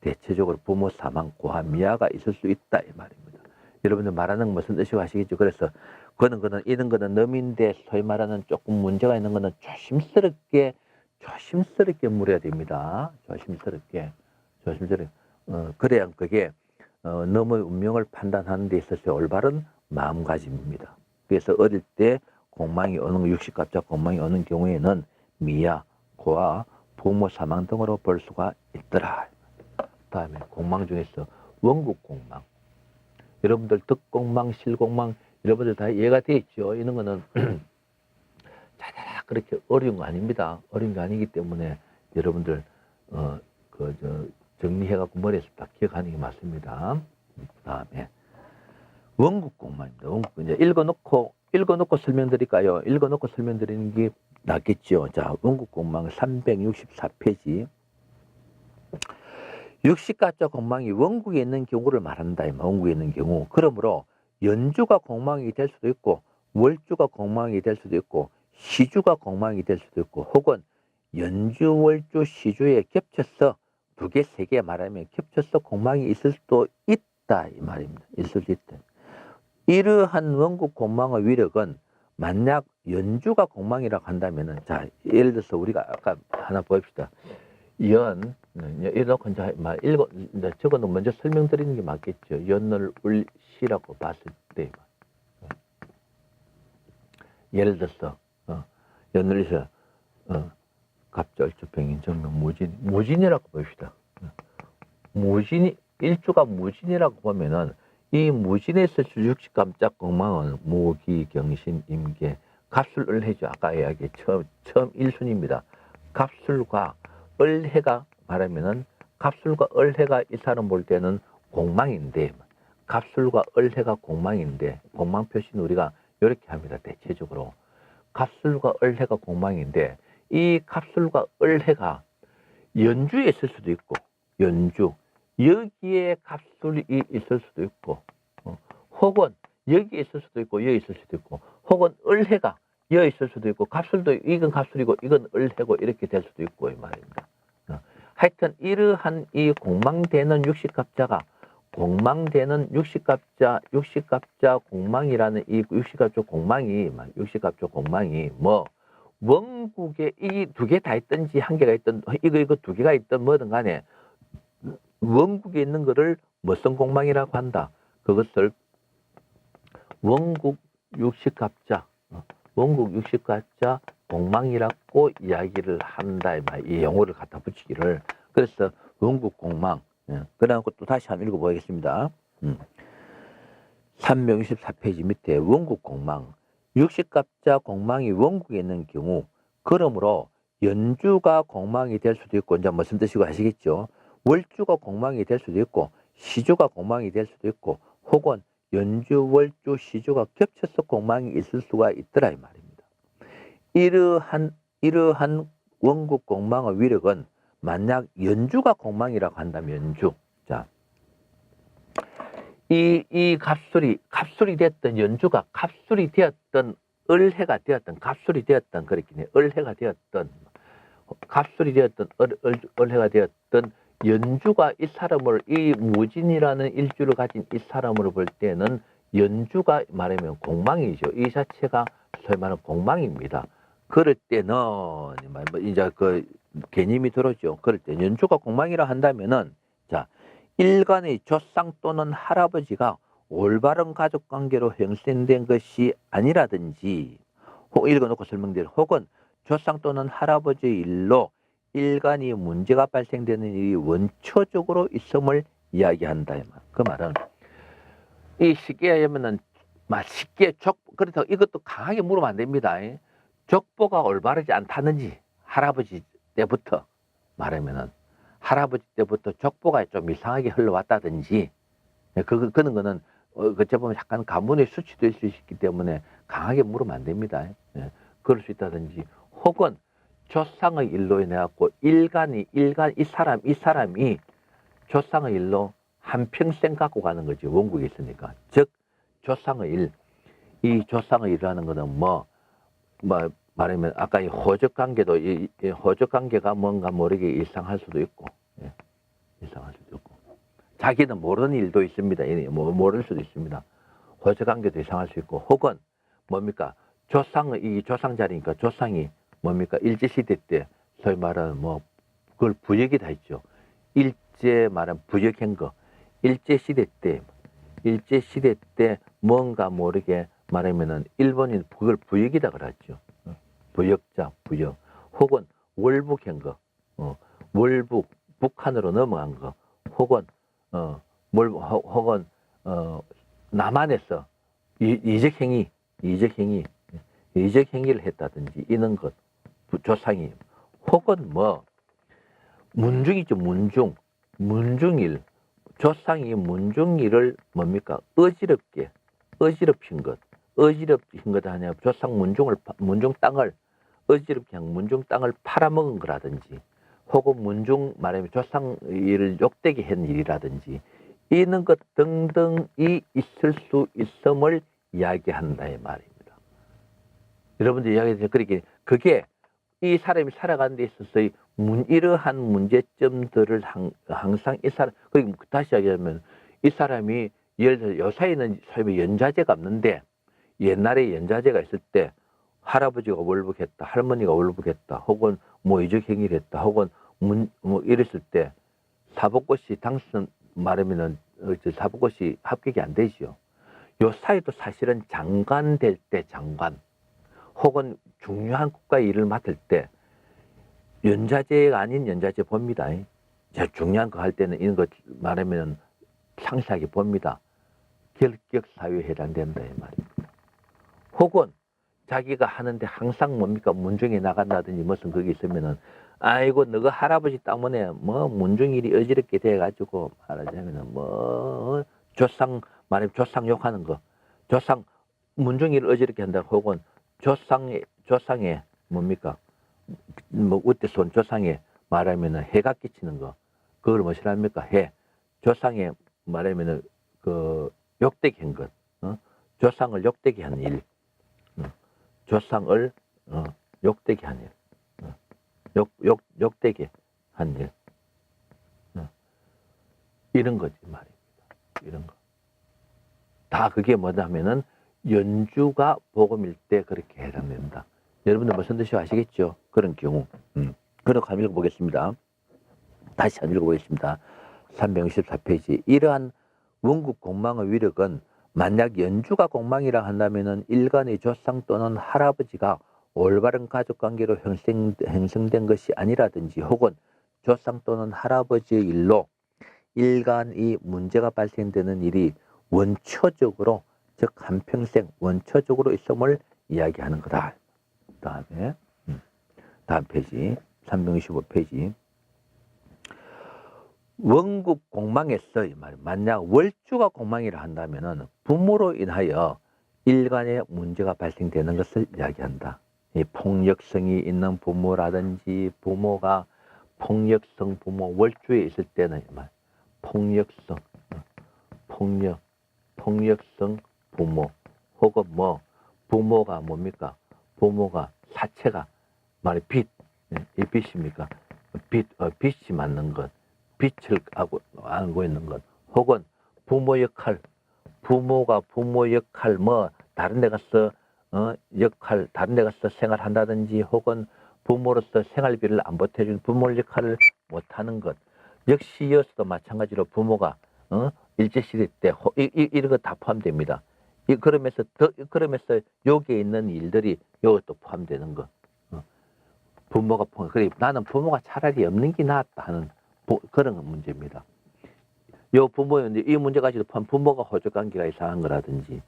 대체적으로 부모 사망, 고아, 미아가 있을 수 있다 이 말입니다. 여러분들 말하는 무슨 뜻이고 아시겠죠? 그래서 이런 거는 넘인데 소위 말하는 조금 문제가 있는 거는 조심스럽게 물어야 됩니다. 조심스럽게. 그래야 그게 너무 운명을 판단하는 데 있어서 올바른 마음가짐입니다. 그래서 어릴 때 공망이 오는 육식갑자 공망이 오는 경우에는 미아, 고아, 부모 사망 등으로 볼 수가 있더라. 다음에 공망 중에서 원국 공망. 여러분들 덕공망, 실공망 여러분들 다 이해가 돼 있죠. 이런 거는 자자라 그렇게 어려운 거 아닙니다. 어려운 게 아니기 때문에 여러분들 정리해갖고 머리에서 다 기억하는 게 맞습니다. 다음에 원국공망입니다. 원국 이제 읽어놓고 설명드릴까요? 읽어놓고 설명드리는 게 낫겠죠. 자, 원국공망 364페이지. 육식가짜 공망이 원국에 있는 경우를 말한다. 원국에 있는 경우. 그러므로 연주가 공망이 될 수도 있고 월주가 공망이 될 수도 있고 시주가 공망이 될 수도 있고 혹은 연주, 월주, 시주에 겹쳐서 2개, 3개 말하면 겹쳐서 공망이 있을 수도 있다 이 말입니다. 있을 수 있다. 이러한 원국 공망의 위력은 만약 연주가 공망이라고 한다면은 자 예를 들어서 우리가 아까 하나 봅시다. 이렇게 이제 적어도 먼저 설명드리는 게 맞겠죠. 연을 울시라고 봤을 때 예를 들어서 연을 울시 갑절주병인 정명 무진이라고 봅시다. 일주가 무진이라고 보면은 이 무진에서 육식 깜짝 공망은 무기, 경신, 임계, 갑술, 을해죠. 아까 이야기 처음 1순위입니다. 갑술과 을해가 말하면은 갑술과 을해가 이 사람 볼 때는 공망인데 갑술과 을해가 공망인데 공망 표시는 우리가 이렇게 합니다. 대체적으로. 갑술과 을해가 공망인데 이 갑술과 을해가 연주에 있을 수도 있고 연주 여기에 갑술이 있을 수도 있고 혹은 여기에 있을 수도 있고 여기 있을 수도 있고 혹은 을해가 여기 있을 수도 있고 갑술도 이건 갑술이고 이건 을해고 이렇게 될 수도 있고 이 말입니다. 하여튼 이러한 이 공망되는 육식갑자가 공망되는 육식갑자 공망이라는 이 육식갑자 공망이 뭐 원국에 이 두 개 다 있든지 한 개가 있든 이거 두 개가 있든 뭐든 간에 원국에 있는 거를 무슨 공망이라고 한다. 그것을 원국 육식갑자 공망이라고 이야기를 한다. 이 용어를 갖다 붙이기를. 그래서 원국 공망. 그다음 것도 다시 한번 읽어보겠습니다. 364페이지 밑에 원국 공망. 육식갑자 공망이 원국에 있는 경우 그러므로 연주가 공망이 될 수도 있고 이제 무슨 뜻이고 아시겠죠? 월주가 공망이 될 수도 있고 시주가 공망이 될 수도 있고 혹은 연주, 월주, 시주가 겹쳐서 공망이 있을 수가 있더라 이 말입니다. 이러한 원국 공망의 위력은 만약 연주가 공망이라고 한다면 연주. 자, 이 갑술이 됐던 연주가 갑술이 되었던 을해가 되었던 갑술이 되었던 그렇긴 을해가 되었던 갑술이 되었던 을해가 되었던 연주가 이 사람을 이 무진이라는 일주를 가진 이 사람으로 볼 때는 연주가 말하면 공망이죠. 이 자체가 소위 말하는 공망입니다. 그럴 때는 이제 그 개념이 들어오죠. 그럴 때 연주가 공망이라 한다면은 자 일간의 조상 또는 할아버지가 올바른 가족 관계로 형성된 것이 아니라든지 읽어놓고 설명드려 혹은 조상 또는 할아버지의 일로 일간이 문제가 발생되는 일이 원초적으로 있음을 이야기한다. 그 말은 이 쉽게 하면은 쉽게 그렇다고 이것도 강하게 물으면 안 됩니다. 족보가 올바르지 않다든지 할아버지 때부터 말하면은 할아버지 때부터 족보가 좀 이상하게 흘러왔다든지 그런 거는 어찌 보면 약간 가문의 수치도 있을 수 있기 때문에 강하게 물으면 안 됩니다. 그럴 수 있다든지 혹은 조상의 일로 인해 갖고 이 사람이 조상의 일로 한평생 갖고 가는 거지 원국에 있으니까. 즉 조상의 이 조상의 일이라는 거는 말하면 아까 이 호적 관계도 이 호적 관계가 뭔가 모르게 일상할 수도 있고 일상할 수도 있고 자기는 모르는 일도 있습니다. 모를 수도 있습니다. 호적 관계도 이상할 수 있고 혹은 뭡니까 이 조상 자리니까 조상이 뭡니까 일제시대 때 소위 말하는 그걸 부역이다 했죠. 일제 말하는 부역한 거 일제시대 때 뭔가 모르게 말하면은 일본인 그걸 부역이다 그랬죠. 부역자 부역 혹은 월북한 거 월북 북한으로 넘어간 거 혹은 혹은 남한에서 이적행위를 했다든지 이런 것 조상이 혹은 문중이죠. 문중일 조상이 문중일을 뭡니까 어지럽힌 것 하냐 조상 문중 땅을 어지럽게 문중 땅을 팔아먹은 거라든지 혹은 문중 말하면 조상 일을 욕되게 한 일이라든지 이런 것 등등이 있을 수 있음을 이야기한다 이 말입니다. 여러분들 이야기해서 그게 이 사람이 살아가는 데 있어서 이러한 문제점들을 항상 이 사람 그리고 다시 이야기하면 이 사람이 예를 들어 요사이는 소위 연좌제가 없는데 옛날에 연좌제가 있을 때 할아버지가 월북했다, 할머니가 월북했다, 혹은 이적행위를 했다, 혹은 이랬을 때 사법고시 당선 말하면은 사법고시 합격이 안 되지요. 요 사이도 사실은 장관 될 때 장관 혹은 중요한 국가의 일을 맡을 때 연좌제가 아닌 연좌제 봅니다. 제가 중요한 거 할 때는 이런 거 말하면 상세하게 봅니다. 결격 사유에 해당된다 이 말입니다. 혹은 자기가 하는데 항상 뭡니까 문중에 나간다든지 무슨 그게 있으면은 아이고 너가 할아버지 때문에 문중일이 어지럽게 돼가지고 말하자면은 조상 말하면 조상 욕하는 거 조상 문중이를 어지럽게 한다 혹은 조상의 뭡니까? 뭐 우때서 온 조상에 말하면은 해가 끼치는 거. 그걸 무엇이라 합니까? 해. 조상에 말하면은 그 욕되게 한 것. 조상을 욕되게 한 일. 조상을 욕되게 한 일. 욕되게 한 일. 이런 거지 말입니다. 이런 거. 다 그게 뭐냐면은 연주가 복음일 때 그렇게 해당된다. 여러분들 무슨 뜻이 아시겠죠? 그런 경우. 그런 거 한번 읽어보겠습니다. 다시 한번 읽어보겠습니다. 364페이지. 이러한 원국 공망의 위력은 만약 연주가 공망이라 한다면은 일간의 조상 또는 할아버지가 올바른 가족관계로 형성된 것이 아니라든지 혹은 조상 또는 할아버지의 일로 일간이 문제가 발생되는 일이 원초적으로 즉 한평생 원초적으로 있음을 이야기하는 거다. 다음에 다음 페이지 365페이지. 원국 공망에서 이 말 만약 월주가 공망이라 한다면은 부모로 인하여 일간의 문제가 발생되는 것을 이야기한다. 이 폭력성이 있는 부모라든지 부모가 폭력성 부모 월주에 있을 때는 이 말 폭력성 폭력성 부모 혹은 뭐 부모가 뭡니까? 부모가 사체가 말이 빛, 이 빛입니까? 빛이 맞는 것, 빛을 알고 있는 것, 혹은 부모 역할, 부모가 부모 역할 뭐 다른 데 가서 역할 다른 데 가서 생활한다든지 혹은 부모로서 생활비를 안 보태준 부모 역할을 못하는 것, 역시 이어서도 마찬가지로 부모가 일제시대 때 이런 거 다 포함됩니다. 그러면서 여기에 있는 일들이 이것도 포함되는 거. 부모가 그래 나는 부모가 차라리 없는 게 낫다 하는 그런 문제입니다. 부모인데 이 문제 가지고 부모가 호적 관계가 이상한 거라든지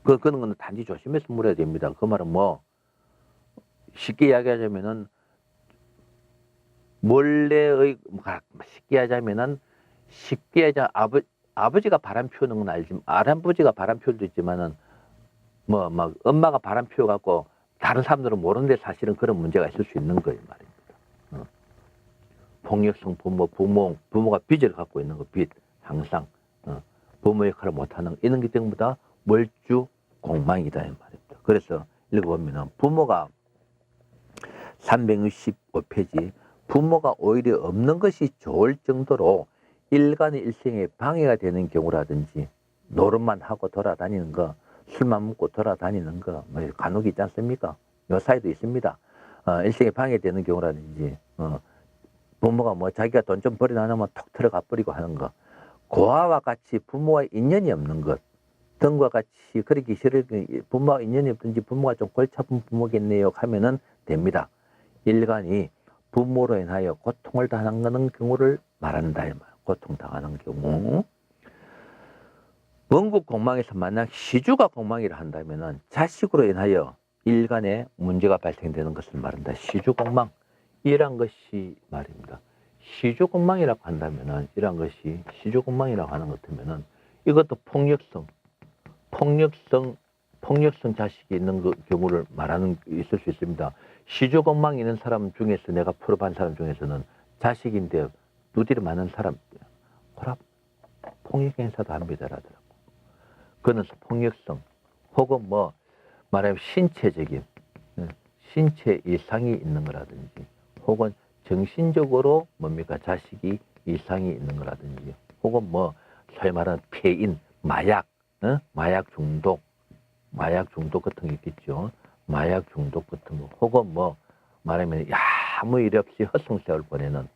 그런 거는 단지 조심해서 물어야 됩니다. 그 말은 뭐 쉽게 이야기하자면은 몰래의 쉽게 하자 아버지가 바람 피우는 건 알지만 할아버지가 바람 피울 수도 있지만은 뭐 막 엄마가 바람 피워 갖고 다른 사람들은 모르는데 사실은 그런 문제가 있을 수 있는 거예요 말입니다. 폭력성 부모가 빚을 갖고 있는 거 빚 항상 부모 역할을 못하는 이런 게 전부 다 월주 공망이다 이 말입니다. 그래서 읽어보면은 부모가 365페이지 부모가 오히려 없는 것이 좋을 정도로 일간의 일생에 방해가 되는 경우라든지 노름만 하고 돌아다니는 거 술만 먹고 돌아다니는 거 뭐 간혹 있지 않습니까? 요사이도 있습니다. 일생에 방해되는 경우라든지 부모가 뭐 자기가 돈 좀 벌어놔놓으면 톡 들어가 버리고 하는 거 고아와 같이 부모와 인연이 없는 것 등과 같이 그렇게 싫을 부모와 인연이 없든지 부모가 좀 골치 아픈 부모겠네요 하면은 됩니다. 일간이 부모로 인하여 고통을 당하는 경우를 말한다. 고통당하는 경우. 원국 공망에서 만약 시주가 공망이라 한다면은 자식으로 인하여 일간에 문제가 발생되는 것을 말한다. 시주 공망. 이란 것이 말입니다. 시주 공망이라고 한다면은 이란 것이 시주 공망이라고 하는 것 같으면은 이것도 폭력성 자식이 있는 경우를 말하는 있을 수 있습니다. 시주공망 있는 사람 중에서 내가 풀어본 사람 중에서는 자식인데 두드려 맞는 사람 폭력 행사도 합니다라더라고. 그는 폭력성 혹은 뭐 말하면 신체적인 신체 이상이 있는 거라든지 혹은 정신적으로 뭡니까 자식이 이상이 있는 거라든지 혹은 뭐 소위 말하는 폐인 마약 중독 같은 게 있겠죠. 마약 중독 같은 거 혹은 뭐 말하면 아무 일 없이 헛송세월 보내는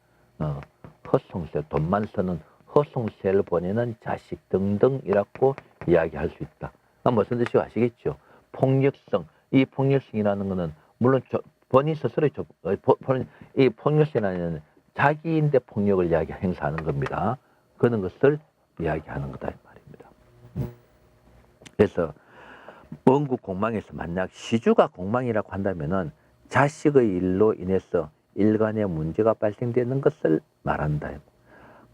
돈만 쓰는 헛송세를 보내는 자식 등등이라고 이야기할 수 있다. 무슨 뜻이 아시겠죠? 폭력성 이 폭력성이라는 것은 물론 본인 스스로 이 폭력성이라는 자기인데 폭력을 행사하는 겁니다. 그런 것을 이야기하는 거다 이 말입니다. 그래서 원국 공망에서 만약 시주가 공망이라고 한다면은 자식의 일로 인해서 일간의 문제가 발생되는 것을 말한다.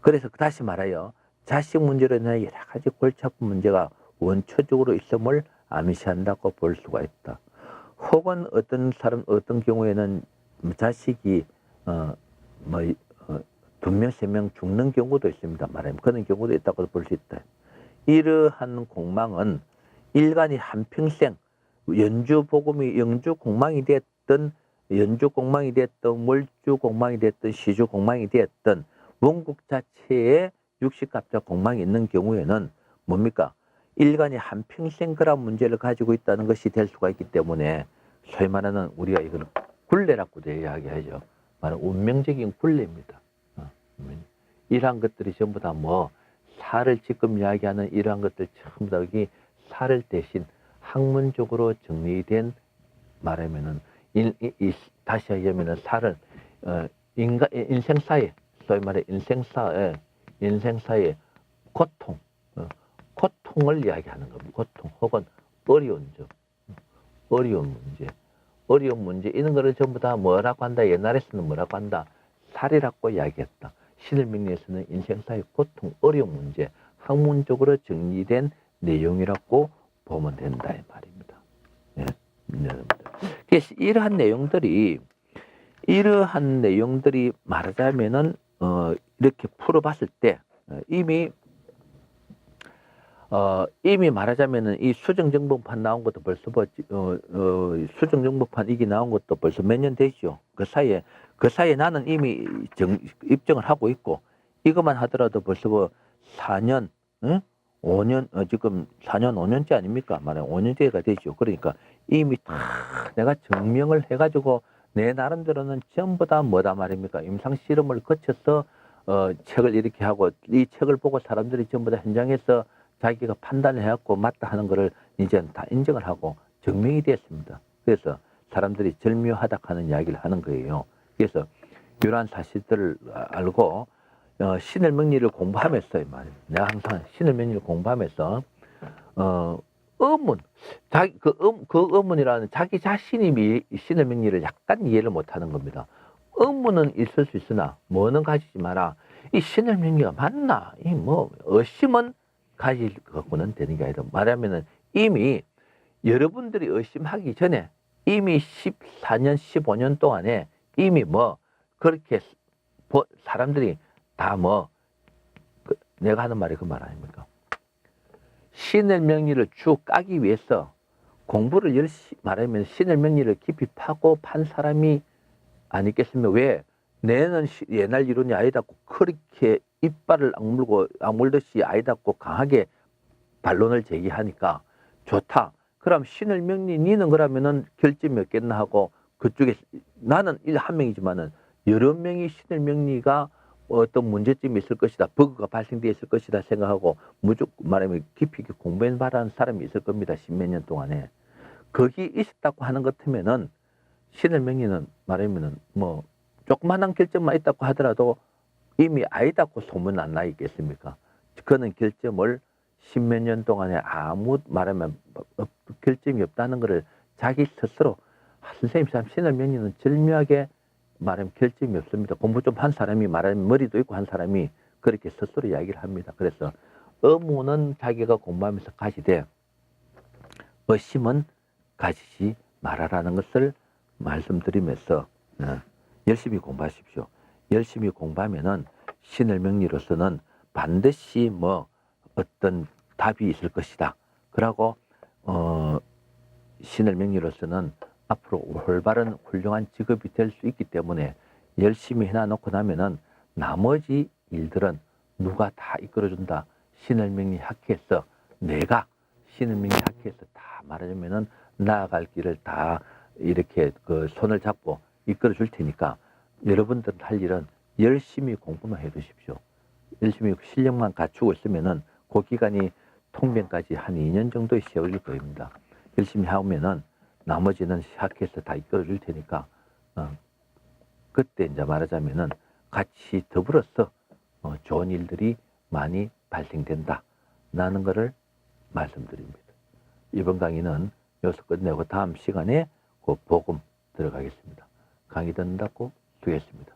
그래서 다시 말하여 자식 문제로 인해 여러 가지 골치 아픈 문제가 원초적으로 있음을 암시한다고 볼 수가 있다. 혹은 어떤 사람, 어떤 경우에는 자식이, 두 명, 세 명 죽는 경우도 있습니다. 말하면 그런 경우도 있다고 볼 수 있다. 이러한 공망은 일간이 한평생 영주 공망이 됐든, 연주 공망이 됐든, 월주 공망이 됐든, 시주 공망이 됐든, 원국 자체에 육식갑자 공망이 있는 경우에는 뭡니까? 일간이 한평생 그런 문제를 가지고 있다는 것이 될 수가 있기 때문에 소위 말하는 우리가 이걸 굴레라고도 이야기하죠. 말하는 운명적인 굴레입니다. 이러한 것들이 전부 다 살을 지금 이야기하는 이러한 것들 전부 다 여기 살을 대신 학문적으로 정리된 말하면은 다시 하자면은 살을 인생사에 소위 말해 인생사의 고통, 고통을 이야기하는 겁니다. 고통 혹은 어려운 점, 어려운 문제 이런 거를 전부 다 뭐라고 한다. 옛날에서는 뭐라고 한다. 살이라고 이야기했다. 신을 명리에서는 인생사의 고통, 어려운 문제, 학문적으로 정리된 내용이라고 보면 된다 이 말입니다. 예, 그래서 이러한 내용들이 말하자면은 이렇게 풀어봤을 때 이미 말하자면은 이 수정정보판 나온 것도 벌써 수정정보판 이게 나온 것도 벌써 몇 년 되죠. 그 사이에 나는 이미 입증을 하고 있고 이것만 하더라도 벌써 4년, 5년 지금 4년 5년째 아닙니까? 말하면 5년째가 되죠. 그러니까 이미 다 내가 증명을 해가지고 내 나름대로는 전부 다 뭐다 말입니까? 임상 실험을 거쳐서 책을 이렇게 하고 이 책을 보고 사람들이 전부 다 현장에서 자기가 판단을 해갖고 맞다 하는 거를 이제 다 인정을 하고 증명이 됐습니다. 그래서 사람들이 절묘하다 하는 이야기를 하는 거예요. 그래서 이러한 사실들을 알고 신을 명리를 공부하면서 내가 항상 신을 명리를 공부하면서 그 의문이라는 자기 자신이 신의 명리를 약간 이해를 못하는 겁니다. 의문은 있을 수 있으나 뭐는 가지지 마라. 이 신의 명리가 맞나? 의심은 가질 갖고는 되는 게 아니라 말하면은 이미 여러분들이 의심하기 전에 이미 14년, 15년 동안에 이미 그렇게 사람들이 다 내가 하는 말이 그 말 아닙니까? 신의 명리를 쭉 까기 위해서 공부를 열심히 말하면 신의 명리를 깊이 파고 판 사람이 아니겠습니까? 왜? 내는 옛날 이론이 아니다고 그렇게 이빨을 악물듯이 아니다고 강하게 반론을 제기하니까 좋다. 그럼 신의 명리 니는 그러면은 결점이 없겠나 하고 그쪽에 나는 한 명이지만은 여러 명이 신의 명리가 어떤 문제점이 있을 것이다. 버그가 발생되어 있을 것이다 생각하고 무조건 말하면 깊이 있게 공부해 봐라는 사람이 있을 겁니다. 십몇 년 동안에. 거기 있었다고 하는 것 같으면은 신의 명리는 말하면은 조그만한 결점만 있다고 하더라도 이미 아니다고 소문 안 나 있겠습니까? 그는 결점을 십몇 년 동안에 아무 말하면 결점이 없다는 것을 자기 스스로 선생님 참 신의 명리는 절묘하게 말하면 결점이 없습니다. 공부 좀 한 사람이 말하면 머리도 있고 한 사람이 그렇게 스스로 이야기를 합니다. 그래서 의문은 자기가 공부하면서 가지되 의심은 가지지 말아라는 것을 말씀드리면서 열심히 공부하십시오. 열심히 공부하면은 신의 명리로서는 반드시 어떤 답이 있을 것이다. 그러고 신의 명리로서는 앞으로 올바른 훌륭한 직업이 될 수 있기 때문에 열심히 해놔놓고 나면은 나머지 일들은 누가 다 이끌어준다. 신의 명리 학회에서 내가 신의 명리 학회에서 다 말하자면은 나아갈 길을 다 이렇게 그 손을 잡고 이끌어 줄 테니까 여러분들 할 일은 열심히 공부만 해 두십시오. 열심히 실력만 갖추고 있으면은 그 기간이 통변까지 한 2년 정도의 세월일 겁니다. 열심히 하면은 나머지는 학회에서 다 이끌어 줄 테니까 그때 이제 말하자면은 같이 더불어서 좋은 일들이 많이 발생된다. 라는 것을 말씀드립니다. 이번 강의는 여기서 끝내고 다음 시간에 그 복음 들어가겠습니다. 강의 듣는다고 수고했습니다.